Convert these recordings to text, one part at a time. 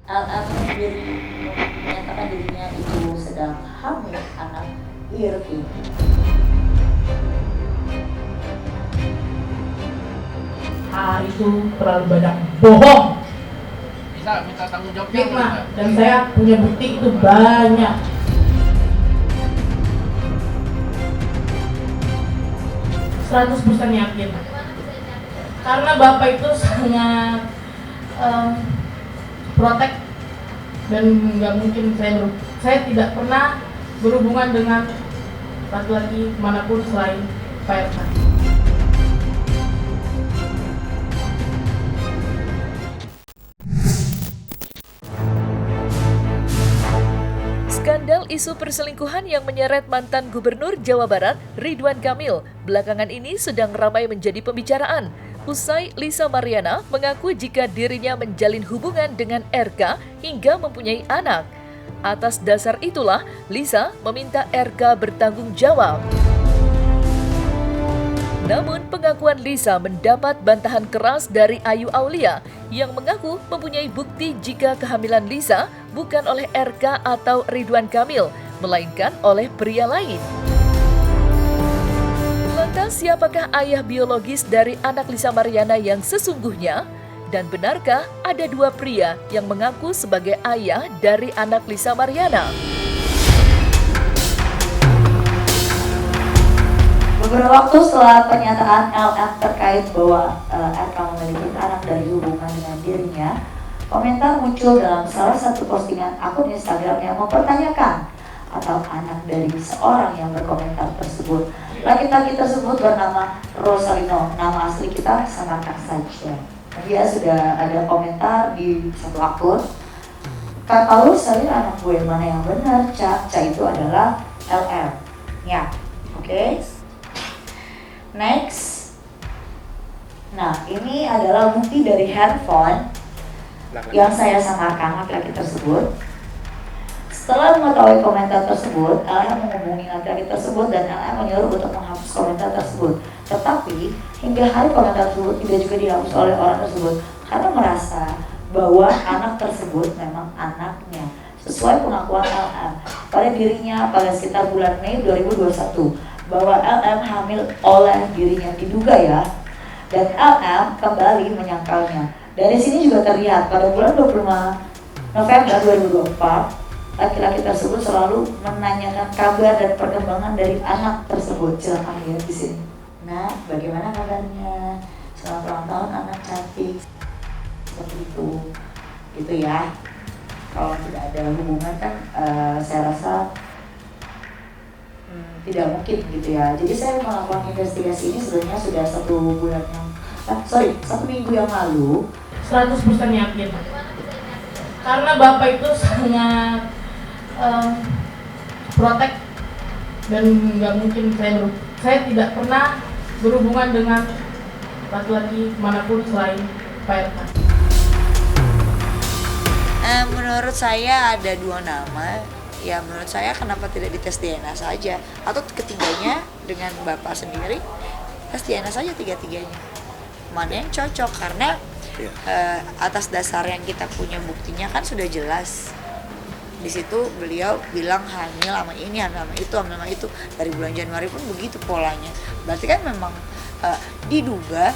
LM sendiri menyatakan dirinya itu sedang hamil anak Irvin. Itu terlalu banyak bohong. Bisa minta tanggung jawabnya. Fitnah, dan saya punya bukti itu banyak. Seratus persen yakin. Karena bapak itu sangat protek dan nggak mungkin saya tidak pernah berhubungan dengan laki-laki manapun selain Pak Irfan. Skandal isu perselingkuhan yang menyeret mantan Gubernur Jawa Barat, Ridwan Kamil, belakangan ini sedang ramai menjadi pembicaraan. Usai Lisa Mariana mengaku jika dirinya menjalin hubungan dengan RK hingga mempunyai anak. Atas dasar itulah, Lisa meminta RK bertanggung jawab. Namun pengakuan Lisa mendapat bantahan keras dari Ayu Aulia yang mengaku mempunyai bukti jika kehamilan Lisa bukan oleh RK atau Ridwan Kamil, melainkan oleh pria lain. Lantas siapakah ayah biologis dari anak Lisa Mariana yang sesungguhnya? Dan benarkah ada dua pria yang mengaku sebagai ayah dari anak Lisa Mariana? Beberapa waktu setelah pernyataan LM terkait bahwa RK memiliki anak dari hubungan dengan dirinya, komentar muncul dalam salah satu postingan akun Instagram yang mempertanyakan atau anak dari seorang yang berkomentar tersebut. Laki-laki tersebut bernama Rosalino, nama asli kita samakan saja. Dia sudah ada komentar di satu akun, kata lu saya anak gue mana yang benar, Ca itu adalah LM. Ya, oke. Next. Nah, ini adalah bukti dari handphone yang saya samarkan laki-laki tersebut. Setelah mengetahui komentar tersebut, LM menghubungi laki-laki tersebut dan LM menyuruh untuk menghapus komentar tersebut. Tetapi, hingga hari komentar tersebut tidak juga dihapus oleh orang tersebut karena merasa bahwa anak tersebut memang anaknya. Sesuai pengakuan LM pada dirinya pada sekitar bulan Mei 2021 bahwa LM hamil oleh dirinya diduga ya. Dan LM kembali menyangkalnya. Dari sini juga terlihat pada bulan 25 November 2024 laki-laki tersebut selalu menanyakan kabar dan perkembangan dari anak tersebut. Silakan lihat di sini. Nah, bagaimana kabarnya? Selamat ulang tahun anak cantik. Seperti itu, gitu ya. Kalau tidak ada hubungan kan, saya rasa tidak mungkin gitu ya. Jadi saya melakukan investigasi ini sebenarnya sudah 1 minggu yang lalu. 100% yakin. Karena bapak itu sangat protek dan nggak mungkin saya tidak pernah berhubungan dengan laki-laki manapun selain Pak Irfan. Menurut saya ada dua nama. Ya menurut saya kenapa tidak dites DNA saja, atau ketiganya dengan bapak sendiri tes DNA saja tiga-tiganya, mana yang cocok, karena atas dasar yang kita punya buktinya kan sudah jelas. Di situ beliau bilang hamil sama ini, hamil sama itu dari bulan Januari pun begitu polanya. Berarti kan memang diduga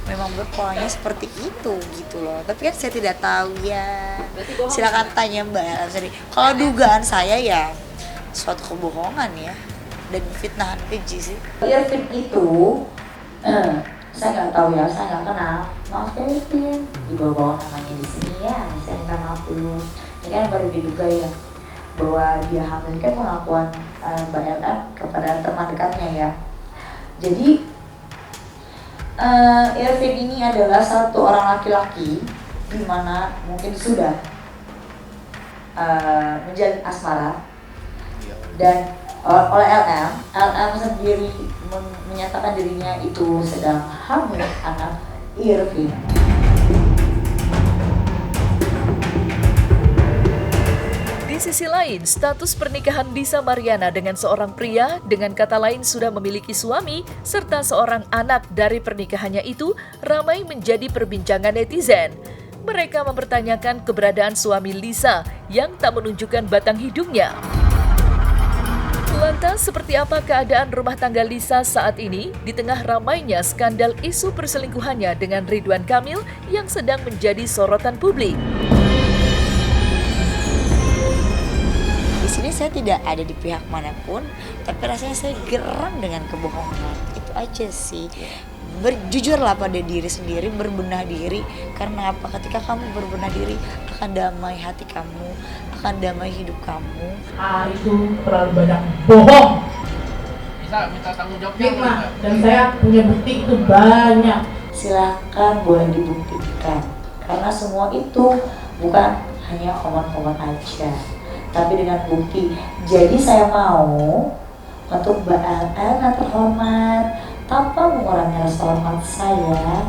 memang berpolanya seperti itu gitu loh. Tapi kan saya tidak tahu ya. Silakan tanya Mbak Ella sendiri. Kalau dugaan saya ya suatu kebohongan ya dan fitnahan keji sih. Irvin itu saya nggak tahu ya, saya nggak kenal. Maaf Irvin, dibawa namanya di sini ya. Saya minta maaf dulu. Ini kan baru diduga ya bahwa dia hamil, kan pengakuan Mbak Ella kepada teman dekatnya ya. Jadi Irvin ini adalah satu orang laki-laki di mana mungkin sudah menjalin asmara dan oleh LM sendiri menyatakan dirinya itu sedang hamil anak Irvin. Di sisi lain, status pernikahan Lisa Mariana dengan seorang pria dengan kata lain sudah memiliki suami serta seorang anak dari pernikahannya itu ramai menjadi perbincangan netizen. Mereka mempertanyakan keberadaan suami Lisa yang tak menunjukkan batang hidungnya. Lantas, seperti apa keadaan rumah tangga Lisa saat ini di tengah ramainya skandal isu perselingkuhannya dengan Ridwan Kamil yang sedang menjadi sorotan publik? Di sini saya tidak ada di pihak manapun, tapi rasanya saya geram dengan kebohongan. Itu aja sih. Berjujurlah pada diri sendiri, berbenah diri. Karena apa? Ketika kamu berbenah diri, akan damai hati kamu, akan damai hidup kamu. Itu terlalu banyak bohong. Bisa minta tanggung jawabnya. Fitnah. Dan saya punya bukti itu banyak. Silakan boleh dibuktikan. Karena semua itu bukan hanya omong-omong aja, tapi dengan bukti. Jadi saya mau untuk Mbak Elna terhormat, tanpa mengurangi rasa hormat saya,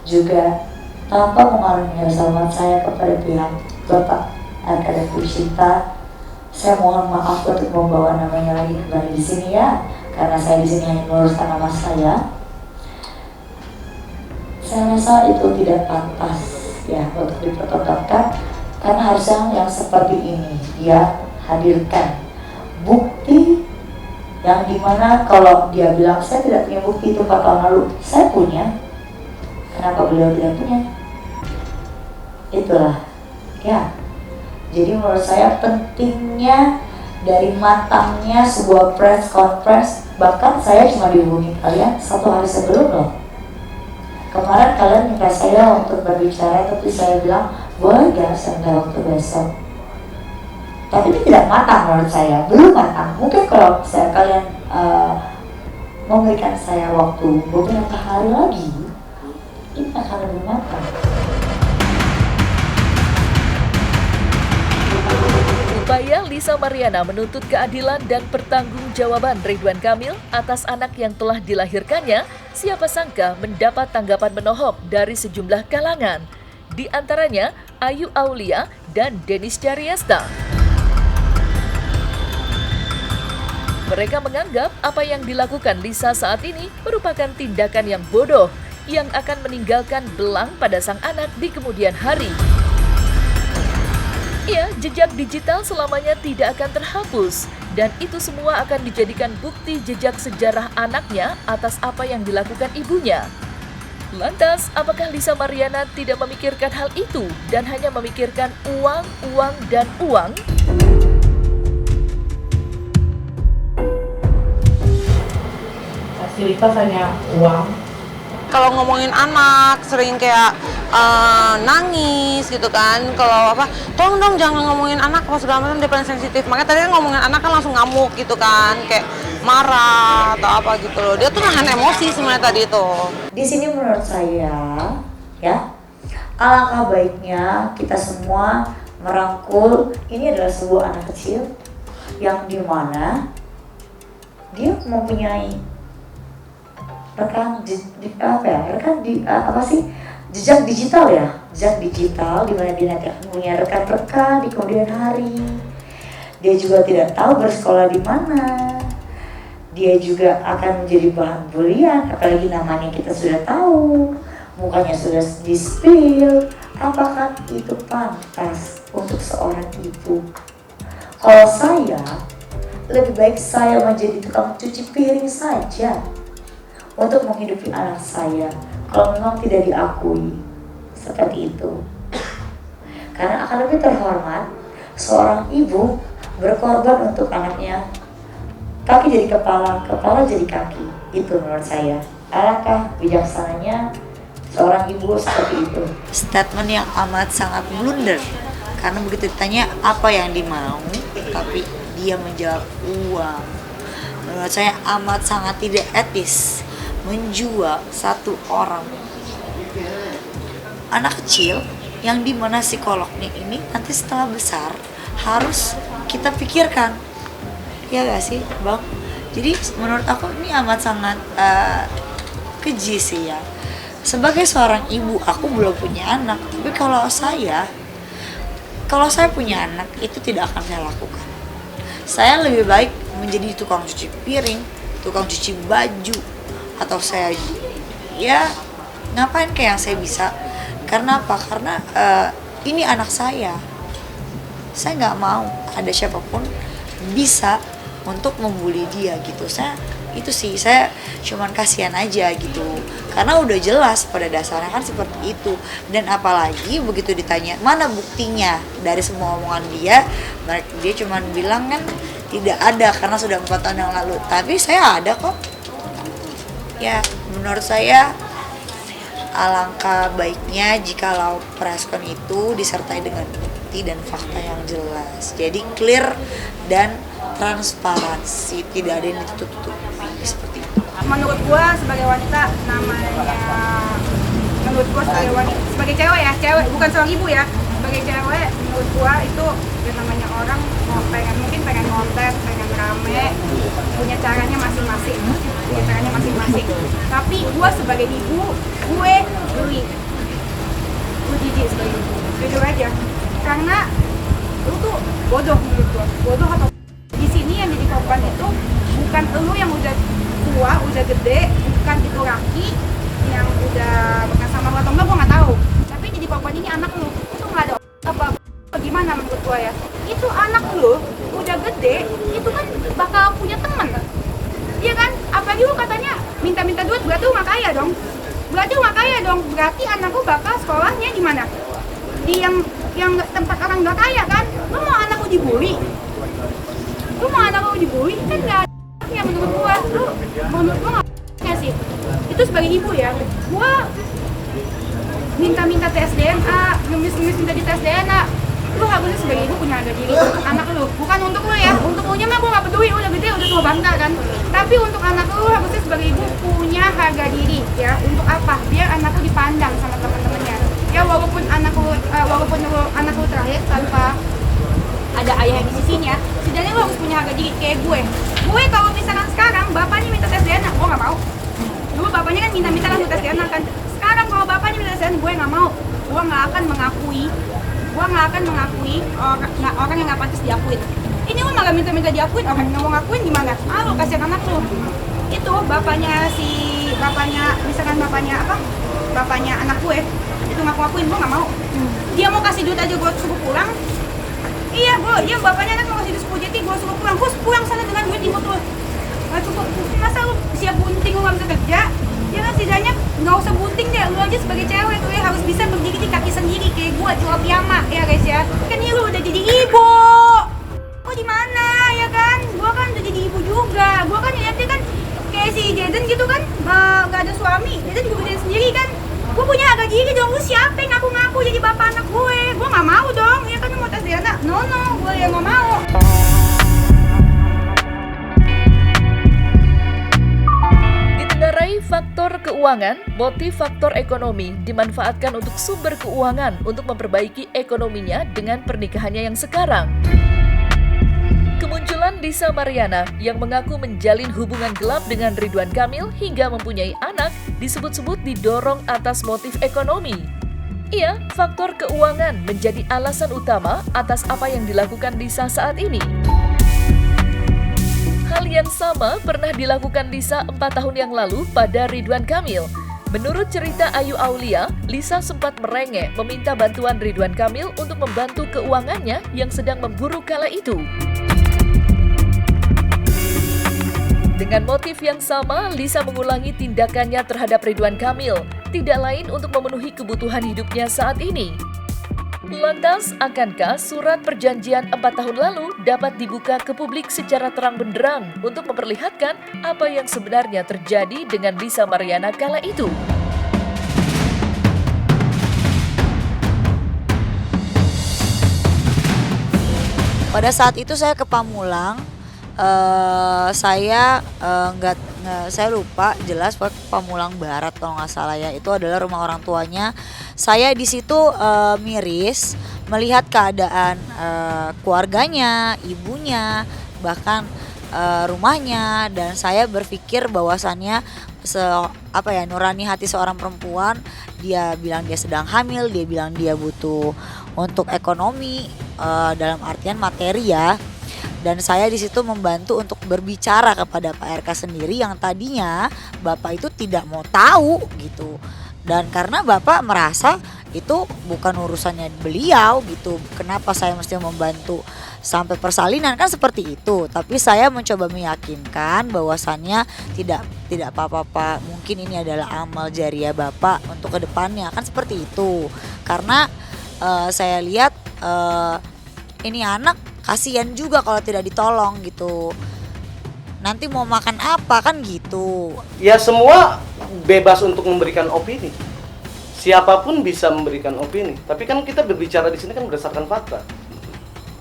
juga tanpa mengurangi rasa hormat saya kepada pihak Bapak RKD Pushita, saya mohon maaf untuk membawa namanya lagi kembali di sini ya, karena saya di sini hanya meluruskan nama saya. Saya rasa itu tidak pantas ya untuk dipertontonkan, karena harusnya yang seperti ini dia hadirkan bukti yang dimana kalau dia bilang saya tidak punya bukti itu 4 tahun lalu, saya punya. Kenapa beliau tidak punya? Itulah ya. Jadi menurut saya pentingnya dari matangnya sebuah press conference. Bahkan saya cuma dihubungi kalian 1 hari sebelum loh. Kemarin kalian minta saya untuk berbicara, tapi saya bilang boleh gak saya minta waktu besok. Tapi ini tidak matang menurut saya, belum matang. Mungkin kalau kalian memberikan saya waktu beberapa hari lagi, ini akan lebih matang. Upaya Lisa Mariana menuntut keadilan dan pertanggungjawaban Ridwan Kamil atas anak yang telah dilahirkannya, siapa sangka mendapat tanggapan menohok dari sejumlah kalangan, di antaranya Ayu Aulia dan Denis Cariesta. Mereka menganggap apa yang dilakukan Lisa saat ini merupakan tindakan yang bodoh yang akan meninggalkan belang pada sang anak di kemudian hari. Ya, jejak digital selamanya tidak akan terhapus dan itu semua akan dijadikan bukti jejak sejarah anaknya atas apa yang dilakukan ibunya. Lantas, apakah Lisa Mariana tidak memikirkan hal itu dan hanya memikirkan uang, uang, dan uang? Fasilitas hanya uang. Kalau ngomongin anak sering kayak nangis gitu kan. Kalau apa, tolong dong jangan ngomongin anak apa segala macam, dia paling sensitif. Makanya tadi ngomongin anak kan langsung ngamuk gitu kan, kayak marah atau apa gitu loh. Dia tuh nahan emosi sebenarnya tadi itu. Di sini menurut saya ya, alangkah baiknya kita semua merangkul. Ini adalah sebuah anak kecil yang dimana dia mempunyai jejak digital ya, jejak digital di mana dia nanti akan punya rekan-rekan di kemudian hari. Dia juga tidak tahu bersekolah di mana. Dia juga akan menjadi bahan bulian, apalagi namanya kita sudah tahu, mukanya sudah di-spill. Apakah itu pantas untuk seorang ibu? Kalau saya, lebih baik saya menjadi tukang cuci piring saja untuk menghidupi anak saya, kalau memang tidak diakui seperti itu. Karena akan lebih terhormat seorang ibu berkorban untuk anaknya. Kaki jadi kepala, kepala jadi kaki. Itu menurut saya. Alangkah bijaksananya seorang ibu seperti itu. Statement yang amat sangat blunder. Karena begitu ditanya apa yang dimau, tapi dia menjawab uang. Menurut saya amat sangat tidak etis menjual satu orang anak kecil yang dimana psikolognya ini nanti setelah besar harus kita pikirkan, ya gak sih bang? Jadi menurut aku ini amat sangat keji sih ya. Sebagai seorang ibu, aku belum punya anak, tapi kalau saya punya anak itu tidak akan saya lakukan. Saya lebih baik menjadi tukang cuci piring, tukang cuci baju, atau saya ya ngapain kayak yang saya bisa Karena apa? Karena ini anak saya nggak mau ada siapapun bisa untuk membuli dia gitu. Saya cuman kasihan aja gitu, karena udah jelas pada dasarnya kan seperti itu. Dan apalagi begitu ditanya mana buktinya dari semua omongan dia cuman bilang kan tidak ada karena sudah 4 tahun yang lalu. Tapi saya ada kok ya. Menurut saya alangkah baiknya jikalau preskon itu disertai dengan bukti dan fakta yang jelas, jadi clear dan transparansi, tidak ada yang ditutup-tutupi seperti itu. Menurut gua sebagai wanita menurut gua sebagai wanita, sebagai cewek ya, bukan seorang ibu ya, sebagai cewek menurut gua itu yang namanya orang mungkin pengen konten, pengen rame, punya caranya masing-masing. Tapi gua sebagai ibu, gue geli, gue jijik sebagai ibu, jujur aja, karena lu tuh bodoh menurut gua, bodoh atau di sini yang jadi korban itu bukan lu yang udah tua, udah gede, bukan itu Raki yang udah bekas sama lu atau enggak, gua nggak tahu. Tapi jadi korban ini anak lu, itu nggak ada apa gimana menurut gua ya. Itu anak lu udah gede, itu kan bakal punya teman, iya kan? Apalagi lu katanya minta-minta duit, berarti lu nggak kaya dong. Berarti anak lu bakal sekolahnya di mana? Di yang tempat orang nggak kaya kan? Lu mau anak lu dibully? Kan nggak ada ya menurut gua. Menurut gua nggak sih? Itu sebagai ibu ya, gua minta tes DNA, ngemis minta di tes DNA. Lu harusnya sebagai ibu punya harga diri untuk anak lu, bukan untuk lu ya. Untuk lu nya mah gua nggak peduli, udah gede, udah tua bangga kan. Tapi untuk anak lu harusnya sebagai ibu punya harga diri ya. Untuk apa? Biar anak lu dipandang sama teman-temannya. Ya walaupun anak lu terakhir tanpa ada ayah yang di sisinya, setidaknya lu harus punya harga diri. Kayak gue kalau misalkan sekarang bapaknya minta tes DNA, gue nggak mau. Dulu bapaknya kan minta langsung tes DNA kan. Sekarang kalau bapaknya minta tes DNA, gue nggak mau. Gue nggak akan mengakui orang yang nggak pantas diakuin. Ini lu malah minta diakuin, orang yang mau ngakuin gimana? Lu kasihan anak lu. Itu bapaknya anak gue itu ngakuin, gue nggak mau. Dia mau kasih duit aja gue suruh pulang. Iya bapaknya anak mau kasih duit 10 juta, gue suruh pulang. Gue pulang sana dengan duit di motor. Gak cukup. Masa lu siap bunting lu nggak bisa kerja? Ya kan setidaknya nggak usah bunting deh. Lu aja sebagai cewek tuh ya harus bisa berdiri di kaki sendiri kayak gue jual piyama ya guys ya. Kan ini lu udah jadi ibu. Kok di mana ya kan? Gue kan udah jadi ibu juga. Gue kan ya kan kayak si Jaden gitu kan, nggak ada suami. Jaden juga berdiri sendiri kan. Gue punya harga diri dong. Lu siapa yang ngaku-ngaku jadi bapak anak gue? Gue nggak mau dong. Ya kan lu mau tes DNA? No, gue yang nggak mau. Ditengarai faktor keuangan, motif faktor ekonomi dimanfaatkan untuk sumber keuangan untuk memperbaiki ekonominya dengan pernikahannya yang sekarang. Kemunculan Lisa Mariana yang mengaku menjalin hubungan gelap dengan Ridwan Kamil hingga mempunyai anak disebut-sebut didorong atas motif ekonomi. Iya, faktor keuangan menjadi alasan utama atas apa yang dilakukan Lisa saat ini. Hal yang sama pernah dilakukan Lisa 4 tahun yang lalu pada Ridwan Kamil. Menurut cerita Ayu Aulia, Lisa sempat merengek meminta bantuan Ridwan Kamil untuk membantu keuangannya yang sedang memburuk kala itu. Dengan motif yang sama, Lisa mengulangi tindakannya terhadap Ridwan Kamil, tidak lain untuk memenuhi kebutuhan hidupnya saat ini. Lantas, akankah surat perjanjian 4 tahun lalu dapat dibuka ke publik secara terang benderang untuk memperlihatkan apa yang sebenarnya terjadi dengan Lisa Mariana kala itu? Pada saat itu saya ke Pamulang. Saya saya lupa jelas Pamulang Barat kalau nggak salah ya, itu adalah rumah orang tuanya. Saya di situ miris melihat keadaan keluarganya, ibunya, bahkan rumahnya, dan saya berpikir bahwasannya nurani hati seorang perempuan, dia bilang dia sedang hamil, dia bilang dia butuh untuk ekonomi dalam artian materi ya. Dan saya di situ membantu untuk berbicara kepada Pak RK sendiri yang tadinya Bapak itu tidak mau tahu gitu. Dan karena Bapak merasa itu bukan urusannya beliau gitu. Kenapa saya mesti membantu sampai persalinan, kan seperti itu. Tapi saya mencoba meyakinkan bahwasannya tidak apa-apa, mungkin ini adalah amal jariah Bapak untuk kedepannya, kan seperti itu. Karena saya lihat ini anak kasihan juga kalau tidak ditolong gitu. Nanti mau makan apa kan gitu. Ya semua bebas untuk memberikan opini. Siapapun bisa memberikan opini. Tapi kan kita berbicara di sini kan berdasarkan fakta.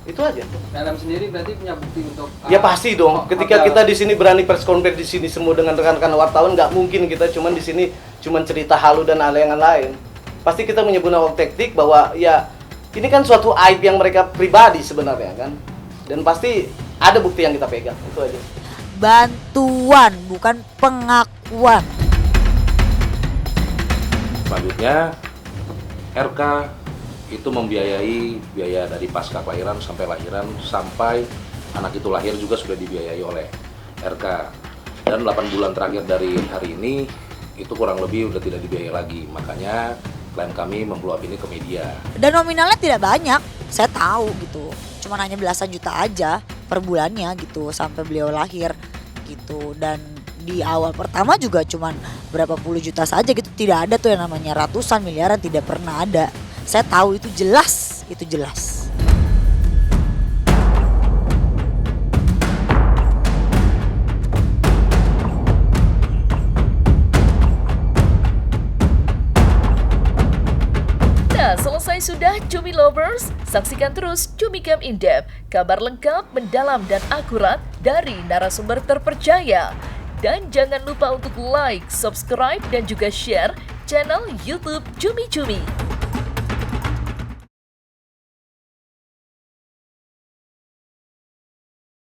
Itu aja. Dalam sendiri berarti punya bukti untuk Ya pasti dong. Ketika kita di sini berani press conference di sini semua dengan rekan-rekan wartawan, nggak mungkin kita cuman di sini cuman cerita halu dan hal yang lain. Pasti kita menggunakan taktik bahwa ya ini kan suatu aib yang mereka pribadi sebenarnya kan. Dan pasti ada bukti yang kita pegang. Itu aja. Bantuan bukan pengakuan. Selanjutnya RK itu membiayai biaya dari pasca kelahiran sampai lahiran, sampai anak itu lahir juga sudah dibiayai oleh RK. Dan 8 bulan terakhir dari hari ini itu kurang lebih udah tidak dibiayai lagi. Makanya klien kami memblowup ini ke media. Dan nominalnya tidak banyak, saya tahu gitu. Cuman hanya belasan juta aja per bulannya gitu sampai beliau lahir gitu. Dan di awal pertama juga cuman berapa puluh juta saja gitu. Tidak ada tuh yang namanya ratusan miliaran, tidak pernah ada. Saya tahu itu jelas, itu jelas. Selesai sudah Cumi Lovers? Saksikan terus Cumi Camp In Depth, kabar lengkap, mendalam dan akurat dari narasumber terpercaya. Dan jangan lupa untuk like, subscribe dan juga share channel YouTube Cumi Cumi.